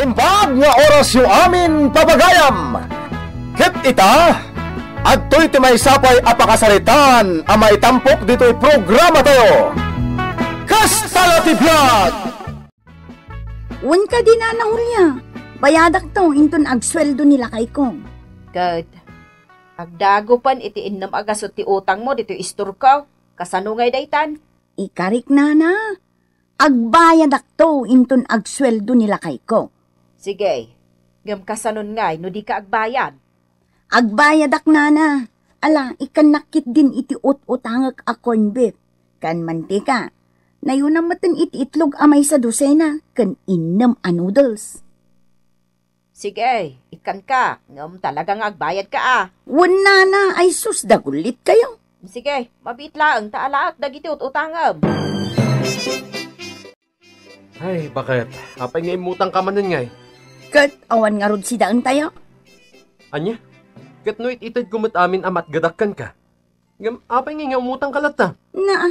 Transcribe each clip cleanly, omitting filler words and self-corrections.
Naimbag nga oras yung amin pabagayam. Ket ita, adto'y ti may sapay apakasaritan ang maitampok dito'y programa tayo. Kastala ti Vlog! Wan ka din na Hulya. Bayadak to, inton agsweldo nila kay kong. Gad, agdago pan iti innam agasot ti utang mo dito isturkaw. Kasano ngay daytan? Ikarik na. Agbayadak to, inton agsweldo nila kay ko. Sige, ngam kasanon ngay, no di ka agbayad. Agbayadak na. Ala, ikan nakit din iti ut-utangak a corn beef. Kan mantika. Nayunang matan iti itlog amay sa dosena. Kan innam a noodles. Sige, ikan ka. Ngam talagang agbayad ka Wana na, ay sus, dagulit kayo. Sige, mabitlaang taalaak dagiti ut-utangam. Ay, bakit? Apay nga imutang ka manan ngay. Kat, awan nga rod si daan tayo. Anya? Kat no ititid kumot amin amat gadakkan ka. Ngam, apay nga umutang kalat na. Na,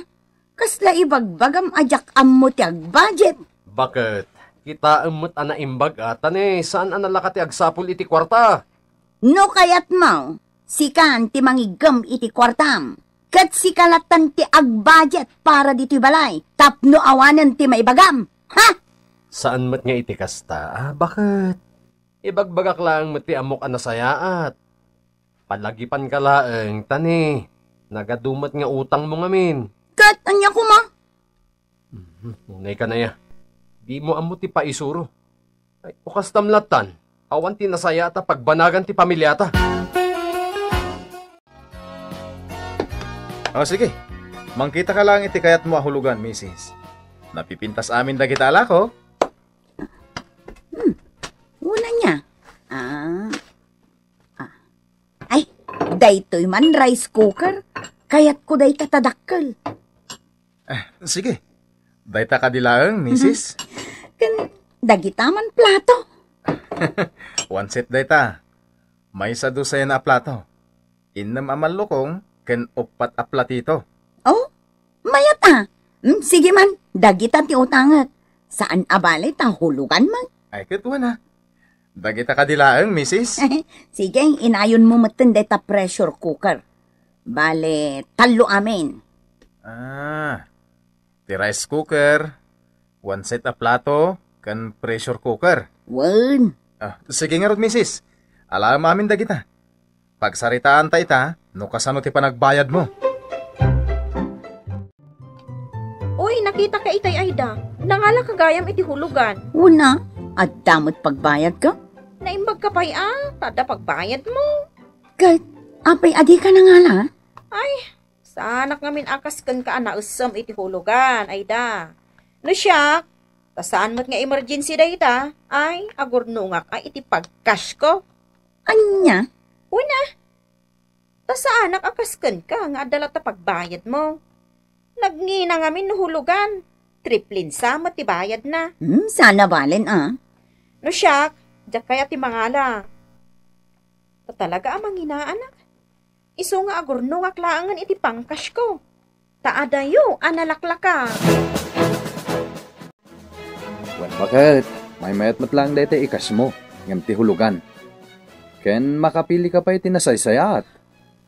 kasla ibagbagam ajak ammo ti budget. Bakit? Kita umot ana imbag atan saan analaka ti agsapul iti kwarta? No kayat mo, sikan ti mangigam iti kwartam. Kat si kalatan ti ag-budget para dito'y balay. Tapno awanan ti maibagam. Ha? Saan mat nga iti kasta? Bakit? Ibagbagak lang mat ti amok anasayaat. Palagipan ka laeng, tani. Nagadumat nga utang mo ngamin. Kat, anya ko ma? Unay ka na ya. Di mo amo ti paisuro. Ay, ukas tamlatan. Awan ti nasayata pagbanagan ti pamilyata. Sige, mangkita ka lang iti kayat mo ahulugan, misis. Napipintas amin dagiti ala ko. Una niya. Ay, daytoy man rice cooker. Kayat ko day tatadakkel. Sige, dayta ka dilaeng, misis. Kan, dagitaman plato. One set dayta. May sa dosena a plato. Innam amalukong, ken upat a platito. Oh, mayat sige man, dagita ti utangat. Saan abalay ta hulugan man? Ay, katwa na. Dagita ka dilaeng, misis. Sige, inayon mo matan dayta pressure cooker. Bale, talo amin. Ti rice cooker, one set a plato, kan pressure cooker. Wan. Sige nga rod, misis. Alam amin dagita. Pagsaritaan ta ita, no kasano ti panagbayad mo. Uy, nakita ka itay Aida. Nangala kagayam iti hulugan. Una, at damot pagbayad ka? Naimbag ka pa'y tada pagbayad mo. Kat, apay adi ka na nga la? Ay, sanak ngamin akas kan ka nausam iti hulugan, Aida. No siya, tasaan mo't nga emergency dayta, ay agurnungak ay iti pagcash ko. Anya? Una, tasaanak akaskan ka nga adala ta pagbayad mo. Nagngina ngamin no hulugan, triplin sama ti bayad na. Sana balen No siya, diyak kaya ti mangala. Talaga amang inaanak. Iso nga agurnungak laangan iti pangcash ko. Taadayo, analaklaka. Well, bakit? May mayat matlang dete ikas mo, ngam ti hulugan. Ken makapili ka pa iti nasaysayat.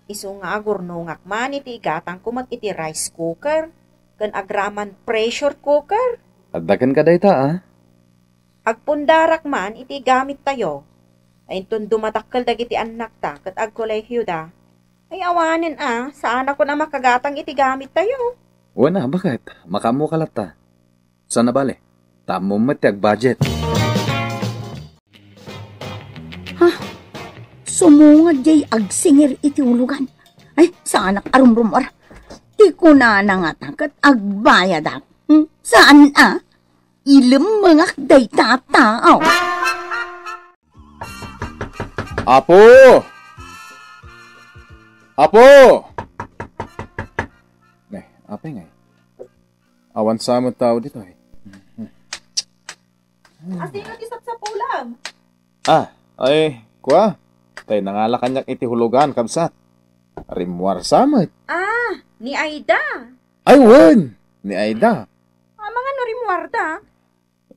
Iso nga agurnungak man iti igatang kumat iti rice cooker, ken agraman pressure cooker. Agdakan ka dayta Agpundarak man iti gamit tayo. Ayntun dumatakkel dagiti anak ta, ket agkolehiyo da. Ay awanin saan ako na makagatang iti gamit tayo. Wana, bakit? Makamo kalat ta. Sana bale? Tamo matiag budget. Sumungad jay agsingir iti ulugan. Ay, saan arumrumar? Di ko na nangatangkat agbayad Saan Ilem mga day tatao. Apo! Apo! Apa nga awan sa mo tao dito Asino kisat sa pulang? Ay, kuha. Tay nangalakanyak iti hulugan, kabsat. Rimwar samat. Ni Aida. Ay, wan! Ni Aida. Mga no rimwarda.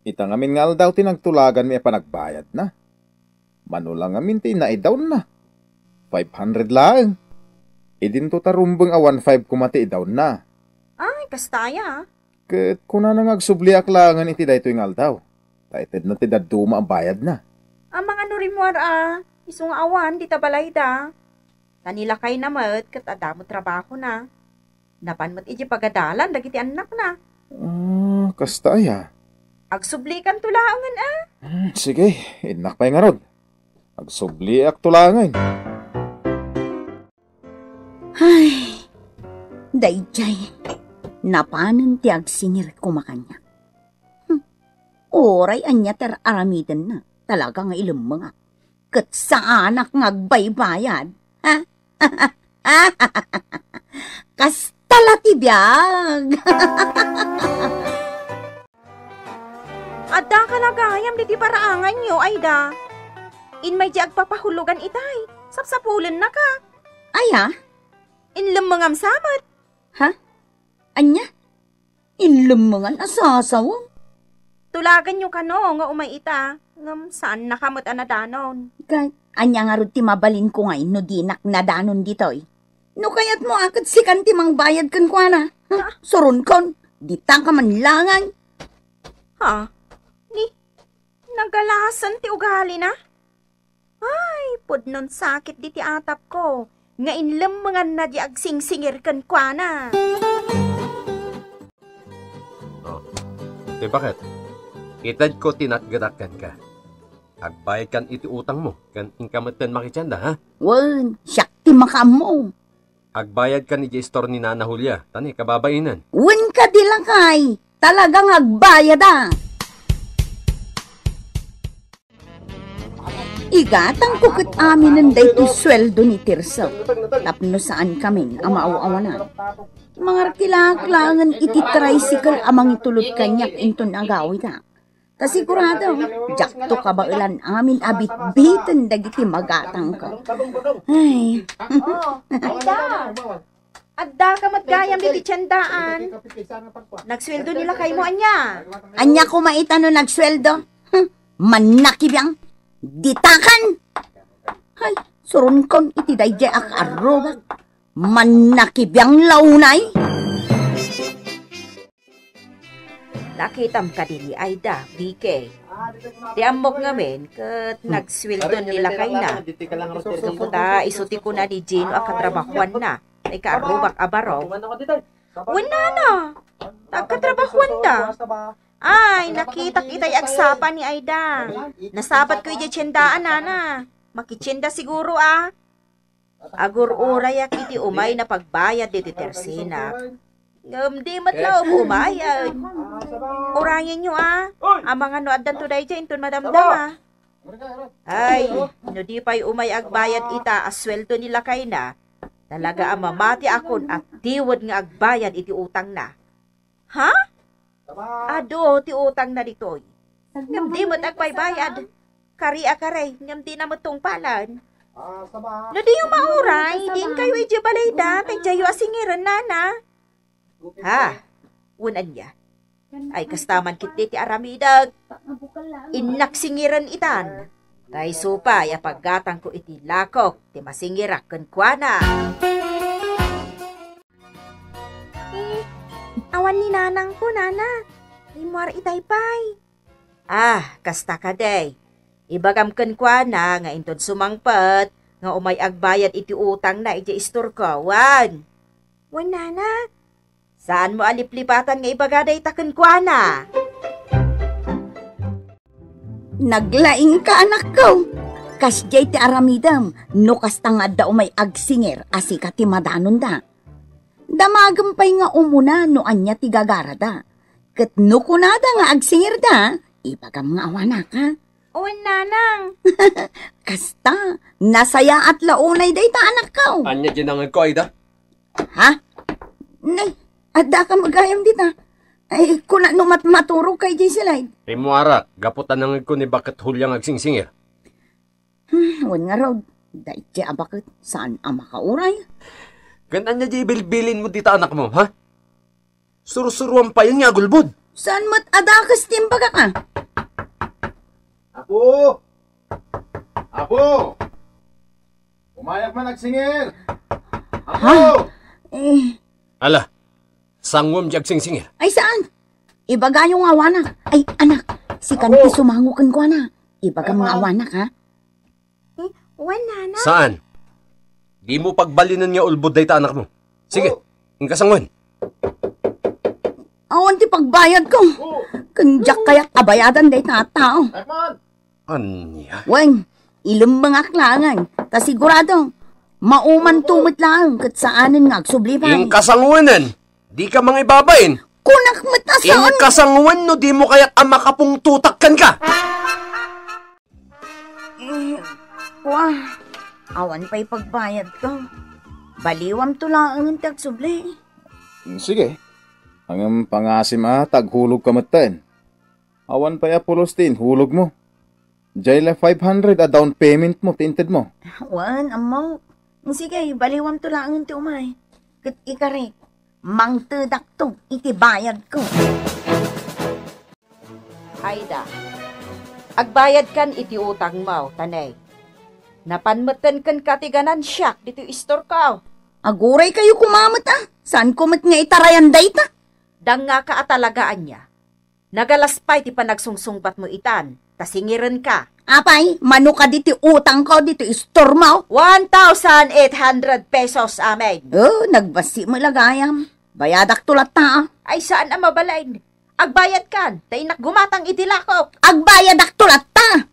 Ita ngamin nga daw tinagtulagan mi panagbayad na. Manulang ngamin tinaidaw na. 500 lang. Idin to tarumbeng a 1.5 kumati idaw na. Ay, kastaya. Ket kuna nang agsubli aklangan iti daytoy nga aldaw. Taited na ti daduma ang bayad na. Ang mga nurimwar isong awan, di tabalay da. Nanila kay namat, kat adamo trabaho na. Napanmat iji pagadalan, dagiti anak na. Kastaya. Agsublikan tulangan Sige, inak pa'y nga rod. Agsubli ak tulangan. Ay, dayjay. Napanan ti agsingir kumakanya. Oray anya ter aramidan na. Talaga nga ilang kat sa anak nga agbaybayad. Ha? Kastala ti biyag. Adda ka lagayam di paraangan nyo, Aida. In may di agpapahulugan itay. Sapsapulan na ka. Aya? Inlumangam samat. Ha? Anya? Inlumangan asasawang? Tulagan nyo kano nga umay ita. Ngam saan nakamot anadanon. Kahit anya nga rin ti mabalin ko ngay no dinak na danon ditoy. No kayat mo akad si kan ti mang bayad kan kwa na. Surun kon, ditang ka man langan. Ha? Nagalasan ti ugali na? Ay, pudnon sakit di ti atap ko. Nga inlemangan na di agsingsingir kan kwa na. Te bakit? Itad ko tinatgadakan ka. Agbayad kan iti utang mo, kan inkamatan makitsanda, ha? Wan, siyak ti makam mo. Agbayad kan iti store ni Nana Julia, tani kababainan. Wan ka di lang kay, talagang agbayad Igatang kukit amin ang dayto sweldo ni Tirso. Tapno saan kami ang maawawa na. Mga kilaklangan iti tricycle amang itulot kanyak inton agawit Kasigurado, jakto kabailan amin abit-bitan dagiti magatang ko. Ay. Adda ka matgayam di tiyandaan. Nagsweldo nila kay mo, anya. Anya ko maitano nagsweldo? Manakibiyang. Ditakan! Ay, surun kon iti dayjay ak arrobak. Manakibiyang launay. Nakitam ka dili, Aida, BK. Di amok ngamin, kat nagsweldo nila kay na. Kaputa, isuti ko na di Gino ak katrabahuan na. Ay kaarubak abaro. Wala na. Tagkatrabahuan da. Ay, nakita kita'y agsapa ni Aida. Nasabat ko iti tiyandaan, nana. Makitsyenda siguro, Agur uray iti umay na pagbayad diti tersina. Di matlaw umayad. Urayan nyo, Ang mga noadan to dahi dyan, madamdam, Ay, no di pa'y umay agbayad ita, asweldo nila kay na. Talaga ang mamati akon at diwod nga agbayad iti utang na. Ha? Ado, ti utang na ditoy. Ngam di mo tagbaybayad. Kari-akaray, ngam di na matong palan. No di yung mauray, din kayo iti balayda, tagjayo asingiran nana. Ha? Unan niya. Ay kastaman kiti ti aramidag. Inaksingiran itan. Tay supay, apaggatang ko iti lakok, ti masingirak kan kuana. Awan ni nanang ko, nana. Imuar itaypay. Kasta ka day. Ibagam kwa na nga inton sumangpat, nga umay agbayad iti utang na iti istor ko, wan. Wan, nana. Saan mo aliplipatan nga ibagaday taken kwa na? Naglaing ka, anak ko. Kasjay ti aramidam, no kasta nga da umay agsinger, asika ti madanon da. Damagampay nga umuna no anya ti gagarada. Ket no kunada nga agsingir da, ibagam nga awanak ha. Uwan, nanang. Kasta, nasaya at launay day ta anak ko. Anya ginangan ko, Aida? Ha? Nay, adda ka magayam dita. Ay, kuna no maturo kay jay silay. Rimuara, gaputan nang ko ni bakit hulyang agsingsingir. Wan nga raw, day jay abakit saan ang makauray. Ganan niya di bilbilin mo dita anak mo, ha? Surusuruan pa yan nga gulbod. Saan mo't adakas timbaga ka? Apo! Apo! Umayak man nagsingir! Apo! Ala, sangwam jag singsingir. Ay saan? Ibaga yung awanak. Ay anak, si kanti sumangukan ko na. Ibaga mga awanak ha? Wala na. Saan? Di mo pagbalinan nga ulbod day ta anak mo. Sige, ingkasangwan. Awan ti pagbayad ko. Kanjak kaya't abayadan day tao. Anya? Weng, ilang mga klangan. Kasigurado, mauman tumit lang kat saanin nga agsublipan. Ingkasangwanan, di ka mga ibabain. Kunak matasaan. Ingkasangwan no di mo kaya't ama kapung tutakkan ka. Wah, awan pa'y pagbayad ko. Baliwam tulaan ang tagsubli. Sige. Ang pangasim taghulog ka matain. Awan pa apolostin, hulog mo. Jayla 500 a down payment mo, tinted mo. Wan, amaw. Sige, baliwam tulaan ang ti umay. Kat ikari, mang tedak to, iti bayad ko. Aida, agbayad kan iti utang mo, tanay. Napanmatan kan katiganan siyak dito istor ka. Aguray kayo kumamat Saan kumat nga itarayan day ta? Dang nga ka atalagaan niya. Nagalaspay ti panagsungsungbat mo itan, tasingiran ka. Apay, mano ka diti utang ko dito istor mo. 1,800 pesos amin. Oh, nagbasi mo lagayam. Bayadak tulat ta. Ay saan ang mabalain? Agbayad kan, tainak gumatang itilakop. Agbayadak tulat ta.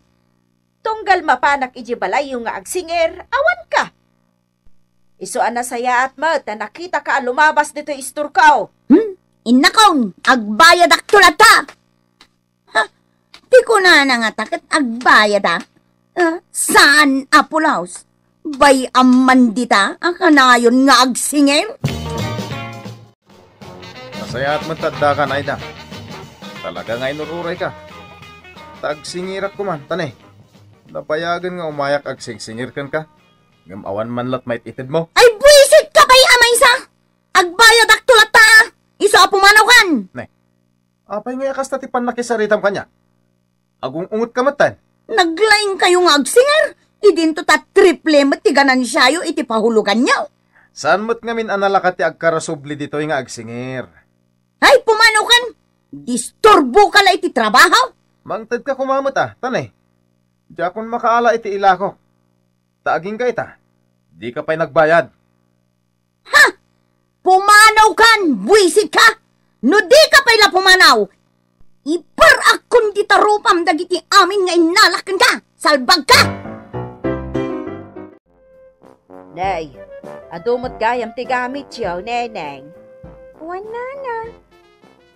Tunggal mapanak iji balay yung nga agsingir, awan ka. Isuan na saya at mat na nakita ka lumabas dito isturkaw. Inakaw, agbayadak tulat ta. Ha, di ko na nangatakit agbayadak. Saan apulaos? Bay amandita, ang kanayon nga agsingir? Masaya at matanda ka na, Aida. Talaga nga inururay ka. Tagsingirak ko man, tanay. Napayagan nga umayak ag singsingir kan ka. Ngam awan man lat mait itid mo. Ay, buisit ka pa'y amay sa! Agbayadak tulat ta! Iso pumanaw kan! Apay nga yakas tatipan nakisaritam kanya. Agung ungot ka matan. Naglaing kayo nga agsinger! Idinto ta triple matiganan siyayo iti pahulugan niya. Saan mo't ngamin analakat ti agkarasubli dito nga agsingir? Ay, pumanaw kan! Disturbo ka la iti trabaho! Mangtad ka kumamot tanay. Diya kung makaala iti ila ko. Taaging ka ita. Di ka pa'y nagbayad. Ha! Pumanaw kan! Buisit ka! No di ka pa'y la pumanaw! Iparak kun di tarupam dagiti amin nga inalakan ka! Salbag ka! Nay, adumot gayam ti gamit yaw, neneng. Wala na.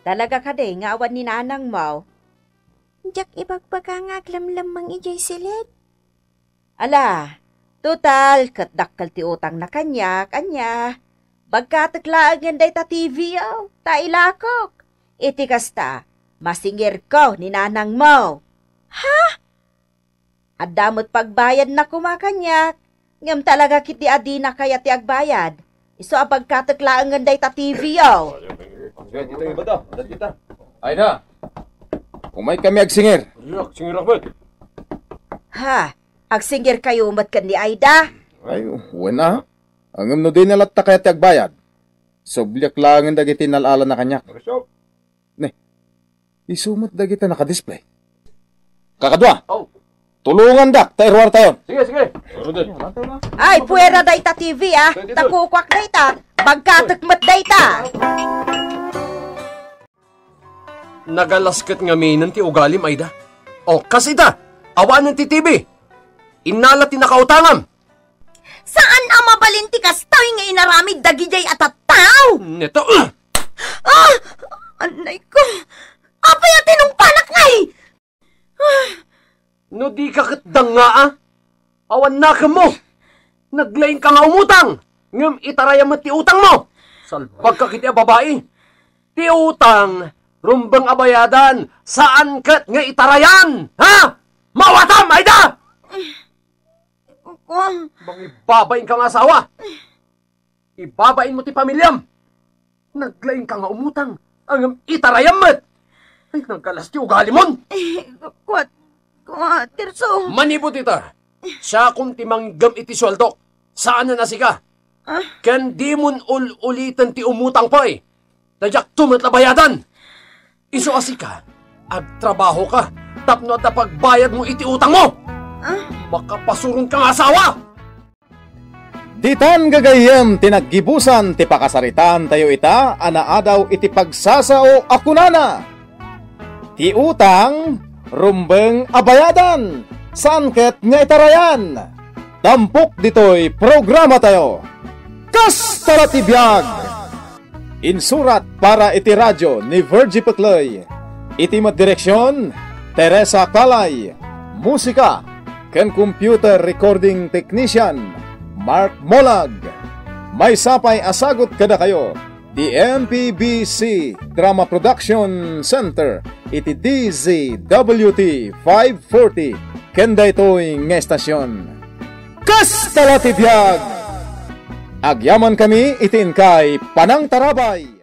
Talaga ka de, nga awan ni nanang mo. Jak ibagbaga nga aglamlam mang ijay silit. Ala, total, katdakkal ti utang na kanya. Bagkataklaan yan day ta TV yaw, ta ilakok. Iti kasta, masingir ko ni nanang mo. Ha? Adamot pagbayad na kumakanyak. Ngam talaga kiti adina kaya ti agbayad. Iso a pagkataklaan yan day ta TV yaw. Dito iba daw. Dito. Aida. Umay kami agsingir. Singir Ahmed. Ha? Agsingir kayo umat kan ni Aida? Ay, wala. Ang no din nalat ta kaya ti agbayad. Soblyak langan dagiti nalala na kanyak. Isumot dagiti nakadisplay. Kakadwa. Oh. Tulungan dak, tairwar tayon. Sige. Ay, puwera day ta TV Takukwak day ta. Bagkatakmat day ta. Nagalaskat nga minan ti ugalim, Aida. O, kasi da, awanan ti TV. Inala ti nakautangam. Saan ang mabalinti kastoy nga inaramid dagijay at tao? Neto, Anay ko, apay atin ng panak ngay! no di ka katdang nga awan na ka mo. Naglain ka nga umutang. Ngam itaraya mo ti utang mo. Salpag ka kiti babae. Ti utang, rumbang abayadan, saan kat nga itarayan? Ha? Mawatam, Aida! Bang ibabain ka nga asawa. Ibabain mo ti pamilyam. Naglain ka nga umutang. Ang itarayam mo. Pinangkalas ti ugali mon! Tirso. Manipot ita. Siya kung timanggam iti swaldok. Saan na nasika? Ken di mon ulitan ti umutang pa eh. Tadyak tumatlabayadan. Iso asika. Agtrabaho ka. Tapno at pagbayad mo iti utang mo. Baka pasurong kang asawa. Ditan gagayem tinaggibusan ti pakasaritan tayo ita anaadaw iti pagsasao akunana. Ti utang rumbeng abayadan. Saan ket nga itarayan? Tampok ditoy programa tayo. Kas talatibiyag! Insurat para iti radyo ni Virgie Pecloy. Iti direksyon Teresa Calay. Musika ken computer recording technician Mark Molag. May sapay asagot kada kayo. The MPBC Drama Production Center. Iti DZWT 540. Kenda ito'y nga estasyon. Kas talatibiyag! Agyaman kami itin kay Panang Tarabay.